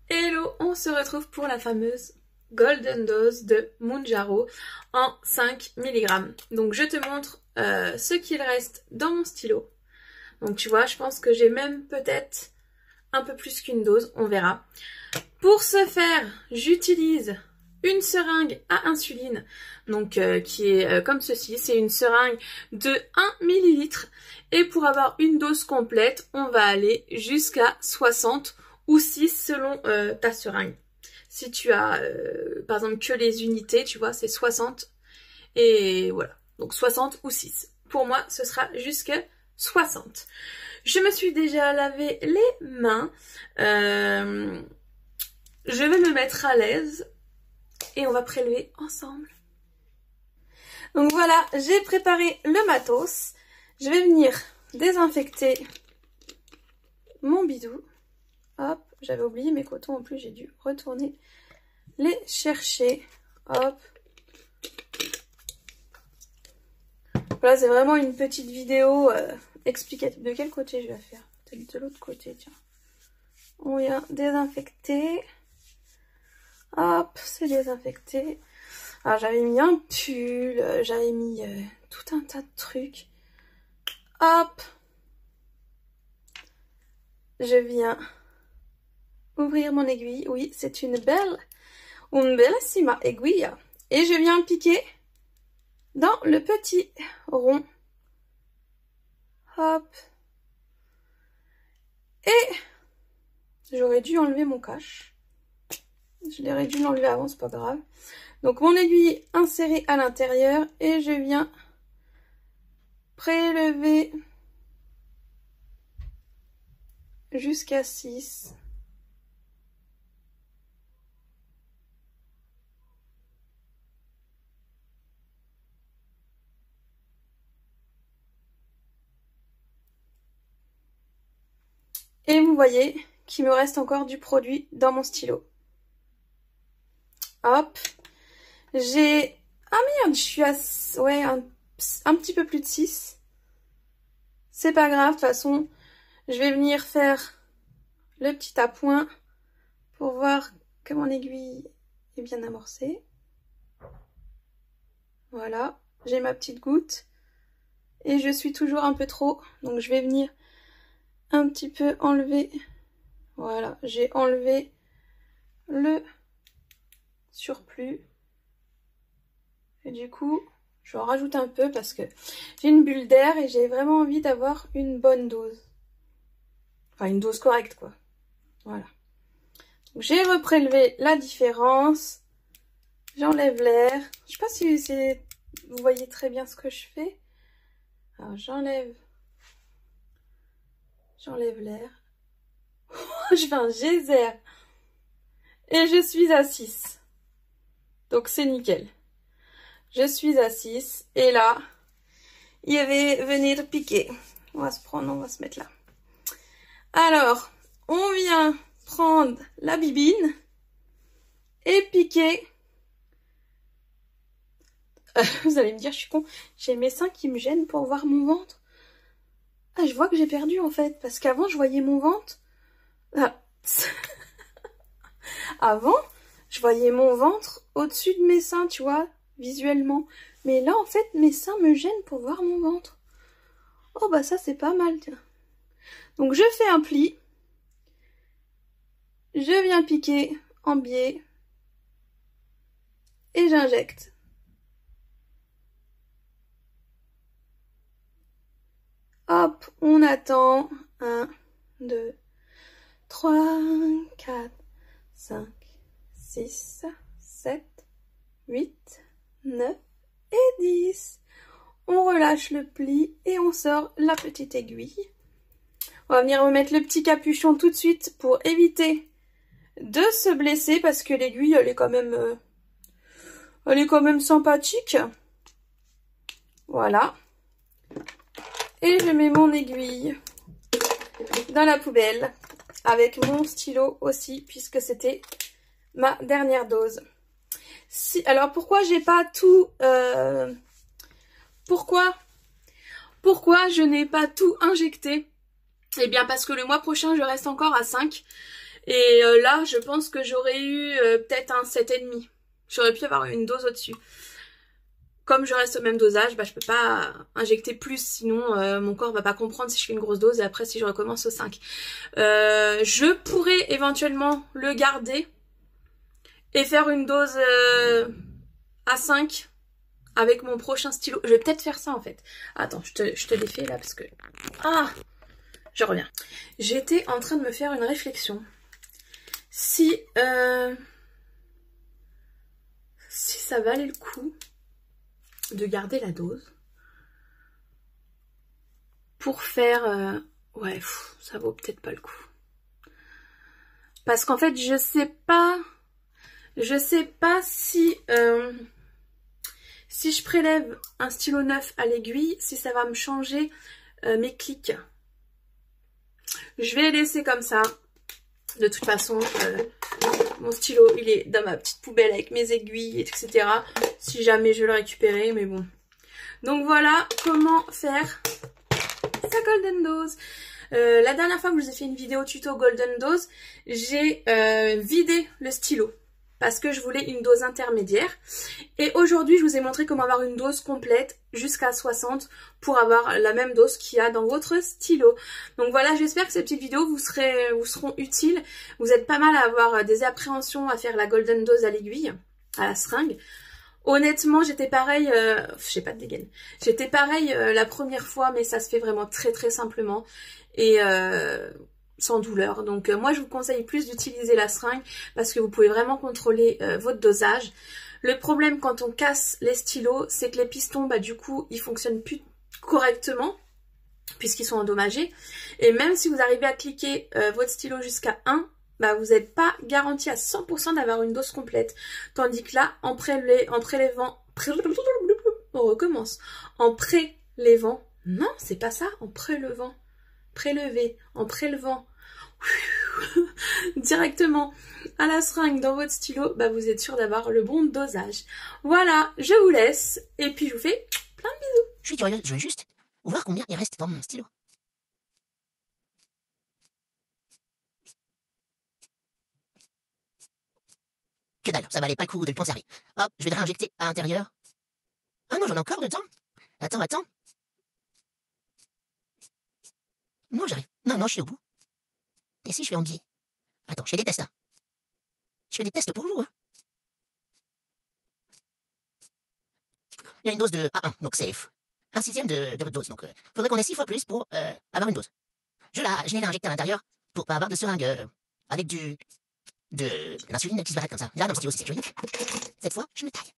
Hello, on se retrouve pour la fameuse Golden Dose de Mounjaro en 5 mg. Donc je te montre ce qu'il reste dans mon stylo. Donc tu vois, je pense que j'ai même peut-être un peu plus qu'une dose, on verra. Pour ce faire, j'utilise une seringue à insuline, donc qui est comme ceci. C'est une seringue de 1 ml. Et pour avoir une dose complète, on va aller jusqu'à 60 ou 6 selon ta seringue. Si tu as par exemple que les unités, tu vois, c'est 60 et voilà. Donc 60 ou 6. Pour moi, ce sera jusqu'à 60. Je me suis déjà lavé les mains. Je vais me mettre à l'aise et on va prélever ensemble. Donc voilà, j'ai préparé le matos. Je vais venir désinfecter mon bidou. Hop, j'avais oublié mes cotons en plus, j'ai dû retourner les chercher. Hop. Voilà, c'est vraiment une petite vidéo explicative. De quel côté je vais faire? Peut-être de l'autre côté, tiens. On vient désinfecter. Hop, c'est désinfecté. Alors j'avais mis un pull, j'avais mis tout un tas de trucs. Hop. Je viens ouvrir mon aiguille. Oui, c'est une bellissima aiguille. Et je viens piquer dans le petit rond. Hop. Et j'aurais dû enlever mon cache. Je l'aurais dû l'enlever avant, c'est pas grave. Donc mon aiguille insérée à l'intérieur et je viens prélever jusqu'à 6. Et vous voyez qu'il me reste encore du produit dans mon stylo. Hop. J'ai... Ah merde, je suis à... Ouais, un petit peu plus de 6. C'est pas grave, de toute façon, je vais venir faire le petit appoint pour voir que mon aiguille est bien amorcée. Voilà, j'ai ma petite goutte. Et je suis toujours un peu trop, donc je vais venir un petit peu enlever. Voilà, j'ai enlevé le surplus. Et du coup, je en rajoute un peu parce que j'ai une bulle d'air et j'ai vraiment envie d'avoir une bonne dose. Enfin, une dose correcte, quoi. Voilà. J'ai reprélevé la différence. J'enlève l'air. Je sais pas si vous voyez très bien ce que je fais. Alors, j'enlève l'air. Je fais un geyser. Et je suis à 6. Donc, c'est nickel. Je suis à 6. Et là, il va venir piquer. On va se mettre là. Alors, on vient prendre la bibine et piquer. Vous allez me dire, je suis con. J'ai mes seins qui me gênent pour voir mon ventre. Ah, je vois que j'ai perdu en fait. Parce qu'avant, je voyais mon ventre. Ah. Avant, je voyais mon ventre au-dessus de mes seins, tu vois, visuellement. Mais là, en fait, mes seins me gênent pour voir mon ventre. Oh, bah ça, c'est pas mal, tiens. Donc, je fais un pli. Je viens piquer en biais. Et j'injecte. Hop, on attend. 1, 2, 3, 4, 5, 6, 7, 8, 9 et 10. On relâche le pli et on sort la petite aiguille. On va venir remettre le petit capuchon tout de suite pour éviter de se blesser parce que l'aiguille, elle est quand même sympathique. Voilà. Et je mets mon aiguille dans la poubelle avec mon stylo aussi puisque c'était ma dernière dose. Alors pourquoi j'ai pas tout... Pourquoi je n'ai pas tout injecté? Eh bien parce que le mois prochain je reste encore à 5 Et là, je pense que j'aurais eu peut-être un 7,5. J'aurais pu avoir une dose au-dessus. Comme je reste au même dosage, bah, je peux pas injecter plus, sinon mon corps va pas comprendre si je fais une grosse dose et après si je recommence au 5. Je pourrais éventuellement le garder et faire une dose à 5 avec mon prochain stylo. Je vais peut-être faire ça en fait. Attends, je te défais là parce que... Ah, je reviens. J'étais en train de me faire une réflexion. Si ça valait le coup de garder la dose pour faire... ouais, ça vaut peut-être pas le coup. Parce qu'en fait, je sais pas si... si je prélève un stylo neuf à l'aiguille, si ça va me changer mes clics. Je vais laisser comme ça. De toute façon, mon stylo, il est dans ma petite poubelle avec mes aiguilles, etc. Si jamais je veux le récupérer, mais bon. Donc voilà comment faire sa Golden Dose. La dernière fois que je vous ai fait une vidéo tuto Golden Dose, j'ai vidé le stylo. Parce que je voulais une dose intermédiaire. Et aujourd'hui, je vous ai montré comment avoir une dose complète jusqu'à 60 pour avoir la même dose qu'il y a dans votre stylo. Donc voilà, j'espère que ces petites vidéos vous seront utiles. Vous êtes pas mal à avoir des appréhensions à faire la Golden Dose à l'aiguille, à la seringue. Honnêtement, j'étais pareil, j'ai pas de dégaine. J'étais pareil la première fois, mais ça se fait vraiment très très simplement. Et... sans douleur. Donc moi je vous conseille plus d'utiliser la seringue parce que vous pouvez vraiment contrôler votre dosage. Le problème quand on casse les stylos, c'est que les pistons, bah du coup, ils fonctionnent plus correctement puisqu'ils sont endommagés. Et même si vous arrivez à cliquer votre stylo jusqu'à 1, bah vous n'êtes pas garanti à 100% d'avoir une dose complète. Tandis que là, en prélevant... On recommence. En prélevant... Non, c'est pas ça, en prélevant... Prélever, en prélevant directement à la seringue dans votre stylo, bah vous êtes sûr d'avoir le bon dosage. Voilà, je vous laisse et puis je vous fais plein de bisous. Je suis curieuse, je veux juste voir combien il reste dans mon stylo. Que dalle, ça valait pas le coup de le conserver. Hop, je vais le réinjecter à l'intérieur. Ah non, j'en ai encore dedans. Attends. Non, j'arrive. Non, je suis au bout. Et si je fais en biais? Attends, je fais des tests, hein. Je fais des tests pour vous, hein. Il y a une dose de A1, donc c'est un sixième de votre dose. Donc, faudrait qu'on ait 6 fois plus pour avoir une dose. Je l'ai injecté à l'intérieur pour pas avoir de seringue avec de l'insuline qui se barrette comme ça. Là, dans le stylo, c'est sécurique. Cette fois, je me taille.